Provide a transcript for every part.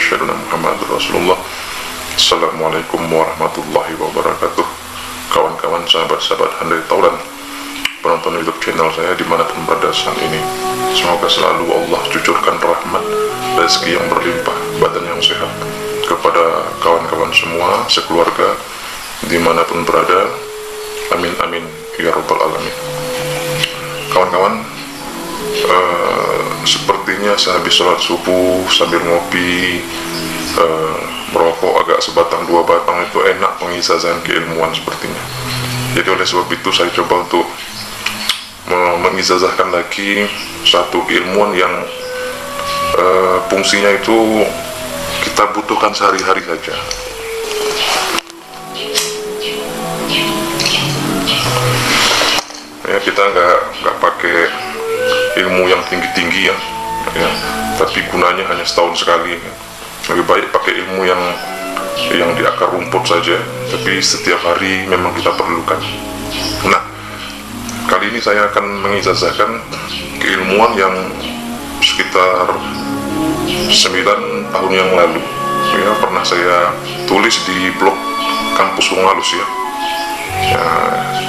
asyhadu anna Muhammadar Rasulullah. Assalamualaikum warahmatullahi wabarakatuh. Kawan-kawan, sahabat-sahabat Handai Taulan, penonton YouTube channel saya dimanapun berada saat ini, semoga selalu Allah cucurkan rahmat, rezeki yang berlimpah, badan yang sehat kepada kawan-kawan semua sekeluarga dimanapun berada. Amin amin ya rabbal alamin. Kawan-kawan, sepertinya sehabis sholat subuh sambil ngopi, merokok agak sebatang dua batang itu enak pengizahan keilmuan sepertinya. Jadi oleh sebab itu saya coba untuk mengizazahkan lagi satu ilmuwan yang fungsinya itu kita butuhkan sehari-hari saja. Ya, kita nggak pakai ilmu yang tinggi-tinggi ya, tapi gunanya hanya setahun sekali. Lebih baik pakai ilmu yang di akar rumput saja, tapi setiap hari memang kita perlukan. Nah, kali ini saya akan mengizazahkan keilmuan yang sekitar 9 tahun yang lalu ya, pernah saya tulis di blog Kampus Wongalus ya.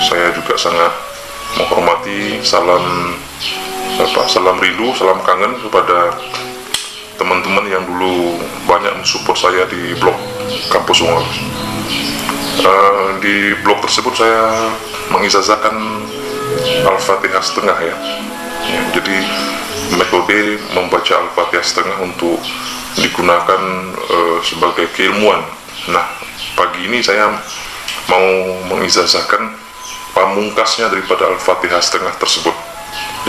Saya juga sangat menghormati, salam rindu, salam kangen kepada teman-teman yang dulu banyak mensupport saya di blog Kampus Wongalus. Di blog tersebut saya mengizazahkan Al-Fatihah setengah ya. Jadi metode membaca Al-Fatihah setengah untuk digunakan sebagai keilmuan. Nah, pagi ini saya mau mengizazahkan pamungkasnya daripada Al-Fatihah setengah tersebut.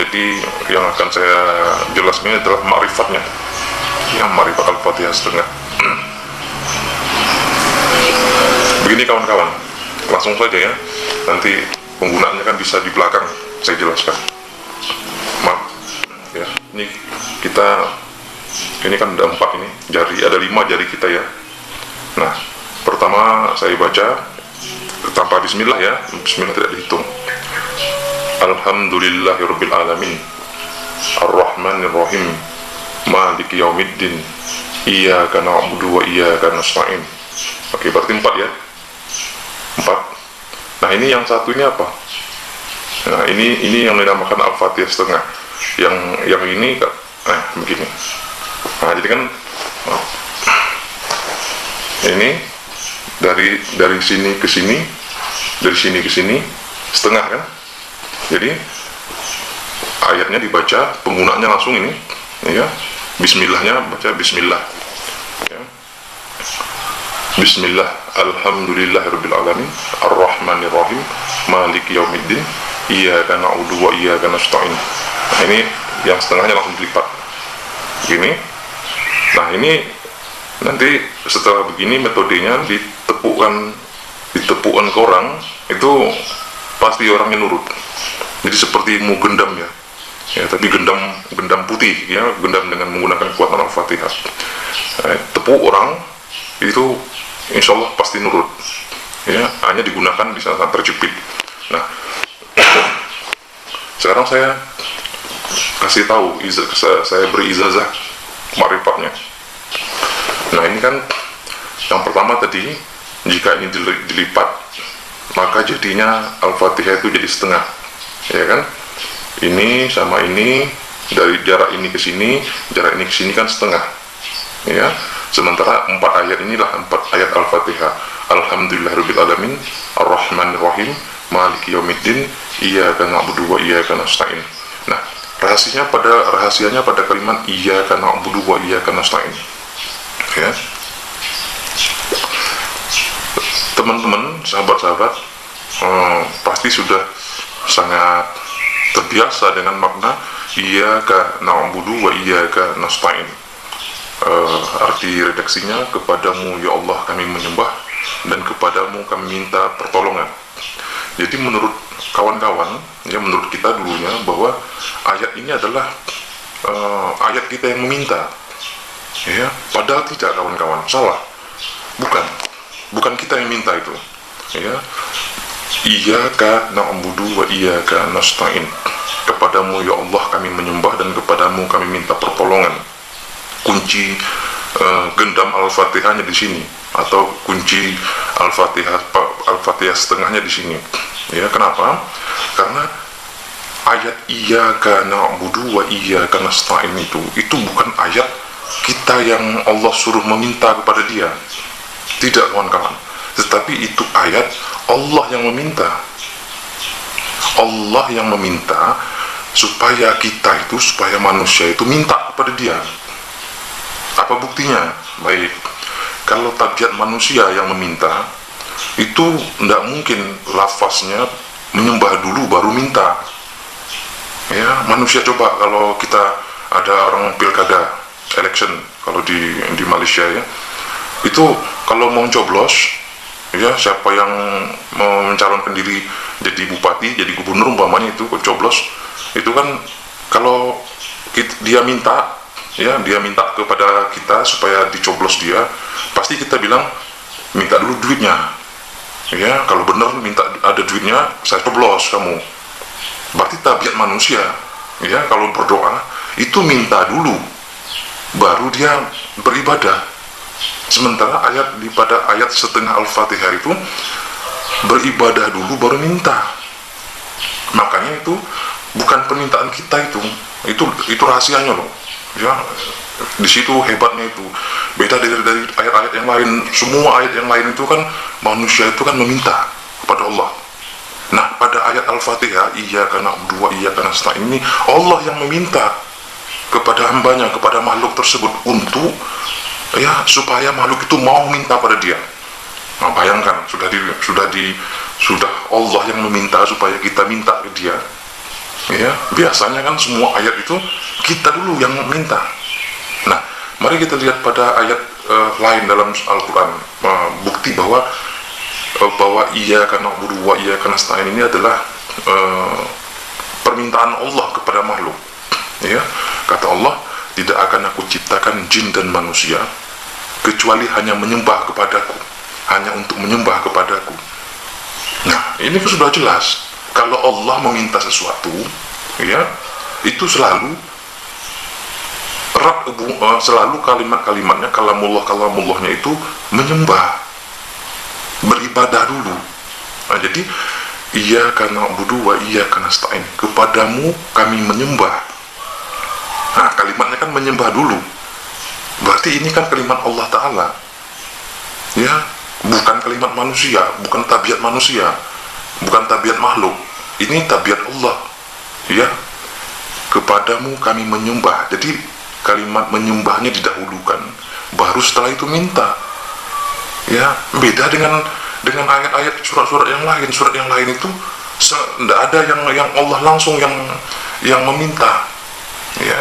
Jadi yang akan saya jelaskan ini adalah ma'rifatnya, yang ma'rifat Al-Fatihah setengah. Begini kawan-kawan, langsung saja ya, nanti penggunaannya kan bisa di belakang saya jelaskan. Maaf ya, ini kan ada 4 ini jari, ada 5 jari kita ya. Nah, pertama saya baca tanpa bismillah ya, bismillah tidak dihitung. Alhamdulillahirabbil alamin, Ar-Rahmanir-Rahim, Maliki yaumiddin, Iyyaka na'budu wa iyyaka nasta'in. Oke, berarti 4 ya. 4. Nah, ini yang satu ini apa? Nah, ini yang dinamakan Al-Fatihah setengah. Yang ini begini. Nah, jadi kan ini dari sini ke sini, dari sini ke sini setengah kan. Jadi ayatnya dibaca, penggunaannya langsung ini ya. Bismillahnya baca bismillah ya. Bismillah, alhamdulillahirabbil alamin, arrahmanirrahim, maliki yaumiddin, iyyaka na'budu wa iyyaka nasta'in. Nah, ini yang setengahnya langsung dilipat gini. Nah, ini nanti setelah begini metodenya ditepukkan ke orang, itu pasti orangnya nurut. Jadi seperti mau gendam ya, tapi gendam putih ya, gendam dengan menggunakan kekuatan Al-Fatihah. Tepuk orang itu insya Allah pasti nurut ya, hanya digunakan di saat terjepit. Nah, sekarang saya kasih tahu, saya beri ijazah ma'rifatnya. Nah, ini kan yang pertama tadi, jika ini dilipat maka jadinya Al-Fatihah itu jadi setengah ya kan. Ini sama ini, dari jarak ini ke sini, jarak ini ke sini kan setengah ya. Sementara 4 ayat inilah 4 ayat Al-Fatihah. Alhamdulillahirabbil alamin, Ar-Rahmanir-Rahim, Maliki yaumiddin, Iyyaka na'budu wa iyyaka nasta'in. Nah, rahasianya pada kalimat Iyyaka na'budu wa iyyaka nasta'in ya. Teman-teman, sahabat-sahabat, pasti sudah sangat terbiasa dengan makna Iyyaka na'budu wa iyyaka nasta'in. Arti redaksinya, kepadamu ya Allah kami menyembah dan kepadamu kami minta pertolongan. Jadi menurut kawan-kawan ya, menurut kita dulunya bahwa ayat ini adalah ayat kita yang meminta ya, padahal tidak kawan-kawan, salah, bukan kita yang minta itu ya. Iyyaka na'budu wa iyyaka nasta'in, kepadamu ya Allah kami menyembah dan kepadamu kami minta pertolongan. Kunci gendam Al-Fatihahnya di sini, atau kunci Al-Fatihah setengahnya di sini. Ya, kenapa? Karena ayat iyyaka na'budu wa iyyaka nasta'in itu bukan ayat kita yang Allah suruh meminta kepada Dia. Tidak, kawan-kawan. Tetapi itu ayat Allah yang meminta. Allah yang meminta supaya kita itu, supaya manusia itu minta kepada Dia. Apa buktinya? Baik, kalau tabiat manusia yang meminta, itu tidak mungkin lafaznya menyembah dulu baru minta. Ya, manusia, coba kalau kita ada orang pilkada, election, kalau di Malaysia ya, itu kalau mau coblos, ya siapa yang mau mencalonkan diri jadi bupati, jadi gubernur umpamanya, itu coblos, itu kan kalau dia minta, ya dia minta kepada kita supaya dicoblos dia, pasti kita bilang minta dulu duitnya. Ya, kalau benar minta ada duitnya, saya coblos kamu. Berarti tabiat manusia, ya kalau berdoa itu minta dulu baru dia beribadah. Sementara pada ayat setengah Al-Fatihah itu beribadah dulu baru minta. Makanya itu bukan permintaan kita, itu rahasianya loh. Ya, di situ hebatnya itu. Beda dari ayat-ayat yang lain. Semua ayat yang lain itu kan manusia itu kan meminta kepada Allah. Nah, pada ayat Al-Fatihah, iyyaka na'budu wa iyyaka nasta'in, ini Allah yang meminta kepada hambanya, kepada makhluk tersebut untuk ya supaya makhluk itu mau minta pada Dia. Nah, bayangkan sudah Allah yang meminta supaya kita minta ke Dia. Ya, biasanya kan semua ayat itu kita dulu yang minta. Nah, mari kita lihat pada ayat lain dalam Al-Quran, bukti bahwa iyyaka na'budu wa iyyaka nasta'in ini adalah permintaan Allah kepada makhluk. Ya, kata Allah, tidak akan aku ciptakan jin dan manusia kecuali hanya menyembah kepadaku, hanya untuk menyembah kepadaku. Nah, ini sudah jelas. Kalau Allah meminta sesuatu, ya, itu selalu kalimat-kalimatnya, kalamullahnya itu menyembah, beribadah dulu. Nah, jadi iyyaka na'budu wa iyyaka nasta'in, kepadamu kami menyembah. Nah, kalimatnya kan menyembah dulu. Berarti ini kan kalimat Allah Ta'ala. Ya, bukan kalimat manusia, bukan tabiat manusia, bukan tabiat makhluk. Ini tabiat Allah. Ya, kepadamu kami menyembah. Jadi kalimat menyembahnya didahulukan, baru setelah itu minta. Ya, beda dengan ayat-ayat surat-surat yang lain. Surat yang lain itu tidak ada yang Allah langsung yang meminta. Ya.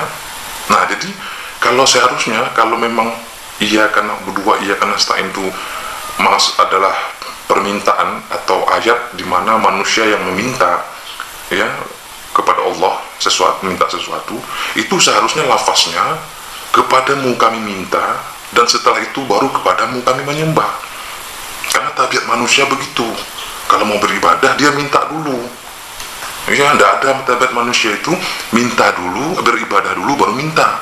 Nah, jadi kalau seharusnya, kalau memang iyyaka na'budu wa iyyaka nasta'in itu adalah permintaan atau ayat di mana manusia yang meminta, ya, kepada Allah minta sesuatu, itu seharusnya lafaznya kepadamu kami minta, dan setelah itu baru kepadamu kami menyembah. Karena tabiat manusia begitu, kalau mau beribadah dia minta dulu. Ya, tidak ada tabiat manusia itu minta dulu, beribadah dulu baru minta.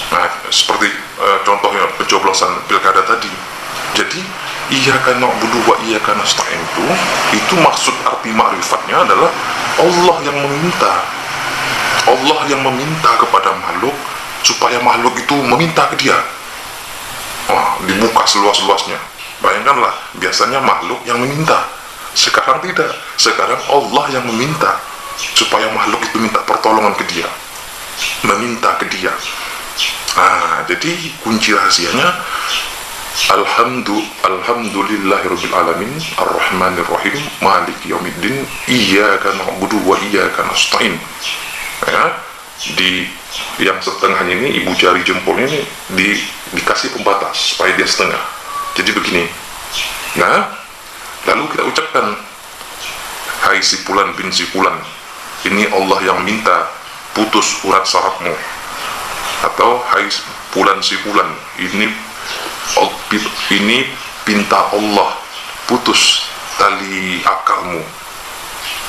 Nah, seperti contohnya pencoblosan pilkada tadi. Jadi iyyaka na'budu wa iyyaka nasta'in itu maksud arti ma'rifatnya adalah Allah yang meminta. Allah yang meminta kepada makhluk supaya makhluk itu meminta ke Dia. Wah, dibuka seluas-luasnya. Bayangkanlah, biasanya makhluk yang meminta. Sekarang tidak. Sekarang Allah yang meminta supaya makhluk itu minta pertolongan ke Dia, meminta ke Dia. Nah, jadi kunci rahasianya Alhamdulillahirabbil alamin arrahmanirrahim maliki yaumiddin iyyaka na'budu wa iyyaka nasta'in. Ya, di yang setengahnya ini, ibu jari jempolnya ini dikasih pembatas supaya dia setengah. Jadi begini. Nah, lalu kita ucapkan, hai si fulan bin si fulan, ini Allah yang minta putus urat sarafmu. Atau hai fulan si fulan, ini pinta Allah putus tali akalmu.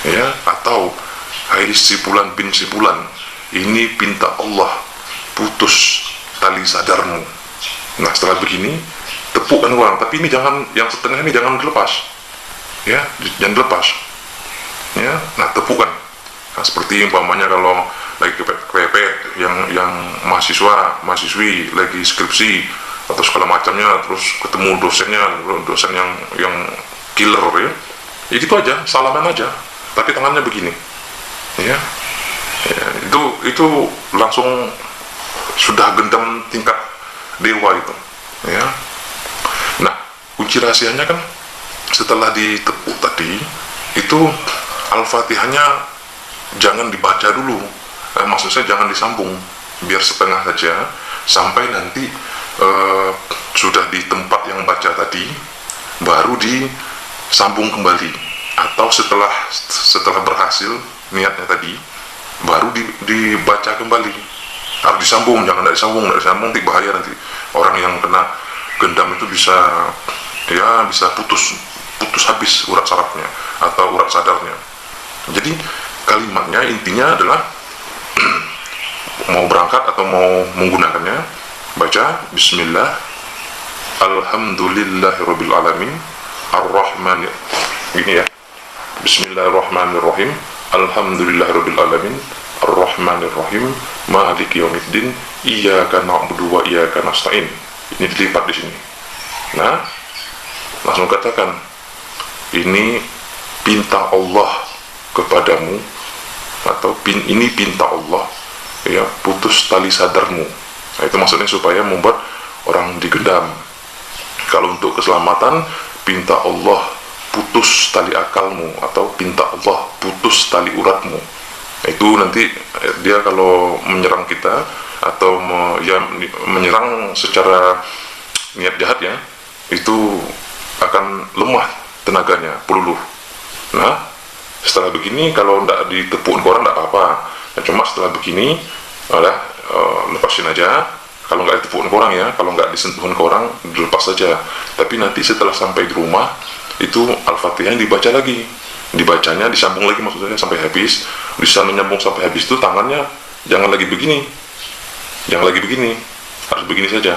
Ya, atau hai si fulan bin si fulan, ini pinta Allah putus tali sadarmu. Nah setelah begini tepukkan orang, tapi ini jangan, yang setengah ini jangan dilepas, ya, jangan dilepas, ya. Nah tepukkan. Nah, seperti umpamanya kalau lagi KPP yang mahasiswi lagi skripsi atau segala macamnya, terus ketemu dosen yang killer, ya gitu aja, salaman aja, tapi tangannya begini, ya, itu langsung sudah gendam tingkat dewa itu, ya. Nah kunci rahasianya kan setelah ditepuk tadi itu Al-Fatihahnya jangan dibaca dulu, maksud saya jangan disambung, biar setengah saja sampai nanti sudah di tempat yang baca tadi baru disambung kembali, atau setelah berhasil niatnya tadi baru dibaca kembali. Harus disambung, jangan tidak disambung nanti bahaya, nanti orang yang kena gendam itu bisa putus habis urat sarafnya atau urat sadarnya. Jadi kalimatnya intinya adalah mau berangkat atau mau menggunakannya, baca Bismillah, Alhamdulillahirabbil alamin, Ar-Rahman, gini ya, Bismillahirrahmanirrahim, Alhamdulillahirabbil alamin, Ar-Rahmanirrahim, Maliki yaumiddin, Iyyaka na'budu wa iyyaka nasta'in. Ini dilipat di sini. Nah, langsung katakan, ini pinta Allah kepadamu, atau ini pinta Allah, ya, putus tali sadarmu. Nah, itu maksudnya supaya membuat orang digendam. Kalau untuk keselamatan, pinta Allah putus tali akalmu, atau pinta Allah putus tali uratmu. Nah, itu nanti dia kalau menyerang kita atau menyerang secara niat jahat, ya, itu akan lemah tenaganya, peluluh. Nah setelah begini, kalau tidak ditepuk ke orang tidak apa-apa, nah, cuma setelah begini lepasin aja. Kalau nggak ditepuk ke orang, ya, kalau nggak disentuhin ke orang dilepas saja. Tapi nanti setelah sampai di rumah itu Al-Fatihah dibaca lagi, dibacanya disambung lagi, maksudnya sampai habis. Bisa menyambung sampai habis itu tangannya jangan lagi begini, harus begini saja.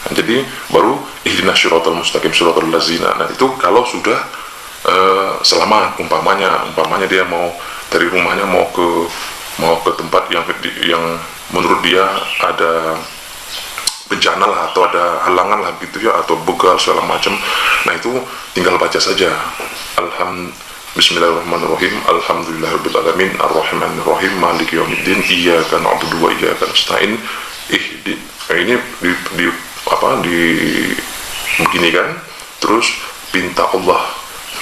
Nah, jadi baru ihdinas syiratal mustaqim siratal ladzina. Nah itu kalau sudah selamat, umpamanya dia mau dari rumahnya mau ke tempat yang menurut dia ada bencana lah, atau ada halangan lah gitu, ya, atau begal segala macam. Nah itu tinggal baca saja Bismillahirrahmanirrahim, Alhamdulillahirabbil alamin, Ar-Rahmanirrahim, Maliki yaumiddin, Iyyaka na'budu wa iyyaka nasta'in. Ini begini kan, terus pinta Allah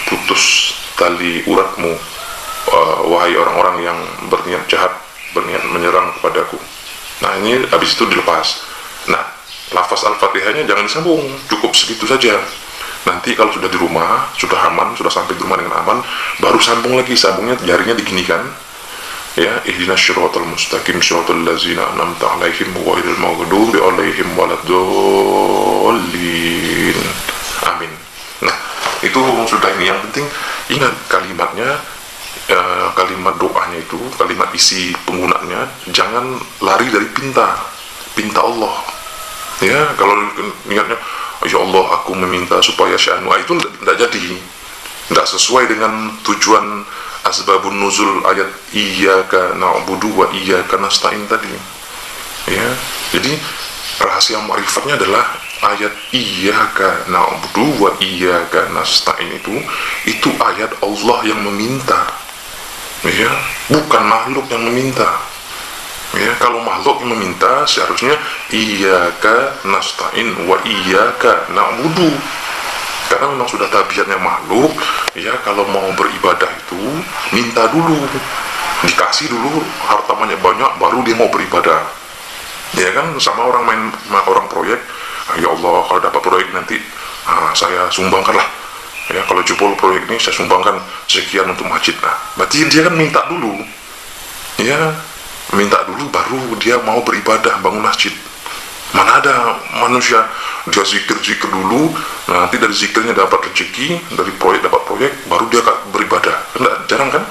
putus tali uratmu, wahai orang-orang yang berniat jahat, berniat menyerang kepadaku. Nah ini habis itu dilepas. Nah lafaz Al-Fatihahnya jangan disambung, cukup segitu saja. Nanti kalau sudah di rumah, sudah aman, sudah sampai di rumah dengan aman, baru sambung lagi. Sambungnya jarinya diginikan, ya, ihdinas syiratal mustaqim siratal ladzina an'amta 'alaihim ghairil maghdubi 'alaihim waladdallin. Amin. Nah itu sudah. Ini yang penting ingat kalimatnya, kalimat doanya itu, kalimat isi penggunanya jangan lari dari pinta Allah, ya. Kalau niatnya ya Allah aku meminta supaya sya'nu, itu tidak jadi, tidak sesuai dengan tujuan asbabun nuzul ayat Iyyaka na'budu wa iyyaka nasta'in tadi, ya. Jadi rahasia ma'rifatnya adalah ayat Iyyaka na'budu wa iyyaka nasta'in itu ayat Allah yang meminta, ya, bukan makhluk yang meminta, ya. Kalau makhluk yang meminta seharusnya Iyyaka nasta'in wa iyyaka na'budu, karena memang sudah tabiatnya makhluk, ya, kalau mau beribadah itu minta dulu, dikasih dulu hartanya banyak baru dia mau beribadah, ya kan. Sama orang orang proyek, ya Allah kalau dapat proyek nanti saya sumbangkan lah, ya, kalau jebol proyek ini saya sumbangkan sekian untuk masjid. Nah berarti dia kan minta dulu, ya, minta dulu baru dia mau beribadah bangun masjid. Mana ada manusia dia zikir dulu, nah, nanti dari zikirnya dapat rezeki, dari proyek dapat proyek, baru dia beribadah. Jarang kan?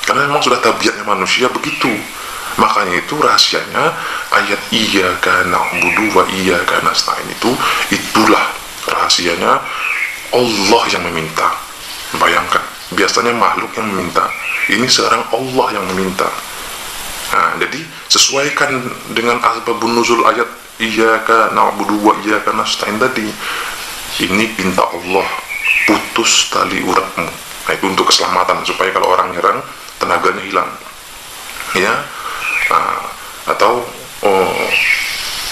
Karena memang sudah tabiatnya manusia begitu. Makanya itu rahasianya ayat iyyaka na'budu wa iyyaka nasta'in itulah rahasianya Allah yang meminta. Bayangkan, biasanya makhluk yang meminta, ini sekarang Allah yang meminta. Nah, jadi sesuaikan dengan asbabun nuzul ayat iyyaka na'budu wa iyyaka nasta'in tadi. Ini pinta Allah, putus tali uratmu. Nah, itu untuk keselamatan, supaya kalau orang nyerang tenaganya hilang, ya. Atau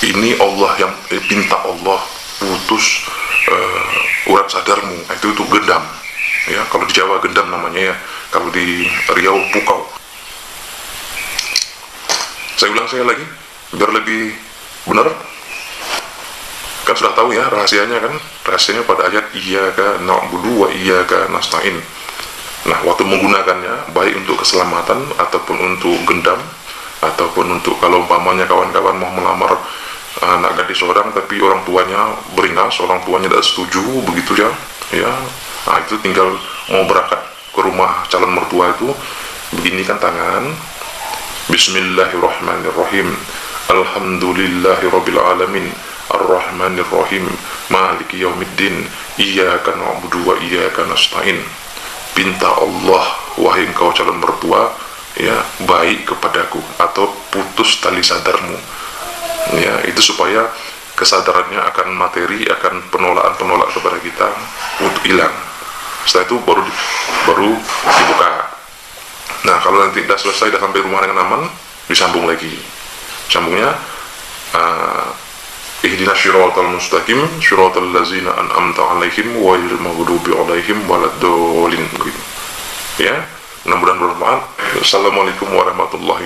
ini Allah yang pinta Allah putus urat sadarmu. Nah, itu untuk gendam, ya. Kalau di Jawa gendam namanya, ya. Kalau di Riau pukau. Saya ulang sekali lagi biar lebih benar. Kan sudah tahu ya rahasianya kan? Rahasianya pada ayat iyyaka na'budu wa iyyaka nasta'in. Nah, waktu menggunakannya baik untuk keselamatan ataupun untuk gendam, ataupun untuk kalau umpamanya kawan-kawan mau melamar anak gadis orang tapi orang tuanya beringas, orang tuanya tidak setuju, begitu ya. Ya. Nah, itu tinggal mau berangkat ke rumah calon mertua itu beginikan tangan. Bismillahirrahmanirrahim. Alhamdulillahirabbil alamin. Ar-Rahmanirrahim. Maliki yaumiddin. Iyyaka na'budu wa iyyaka nasta'in. Pinta Allah, wahai engkau calon mertua, ya, baik kepadaku atau putus tali sadarmu. Ya, itu supaya kesadarannya akan materi, akan penolakan kepada kita untuk hilang. Setelah itu baru dibuka. Nah, kalau nanti sudah selesai, sudah sampai rumah dengan aman, disambung lagi. Sambungnya ihdinas siratal mustaqim siratal ladzina an'amta 'alaihim ghairil maghdubi 'alaihim waladdallin. Ya, mudah-mudahan bermanfaat. Assalamualaikum warahmatullahi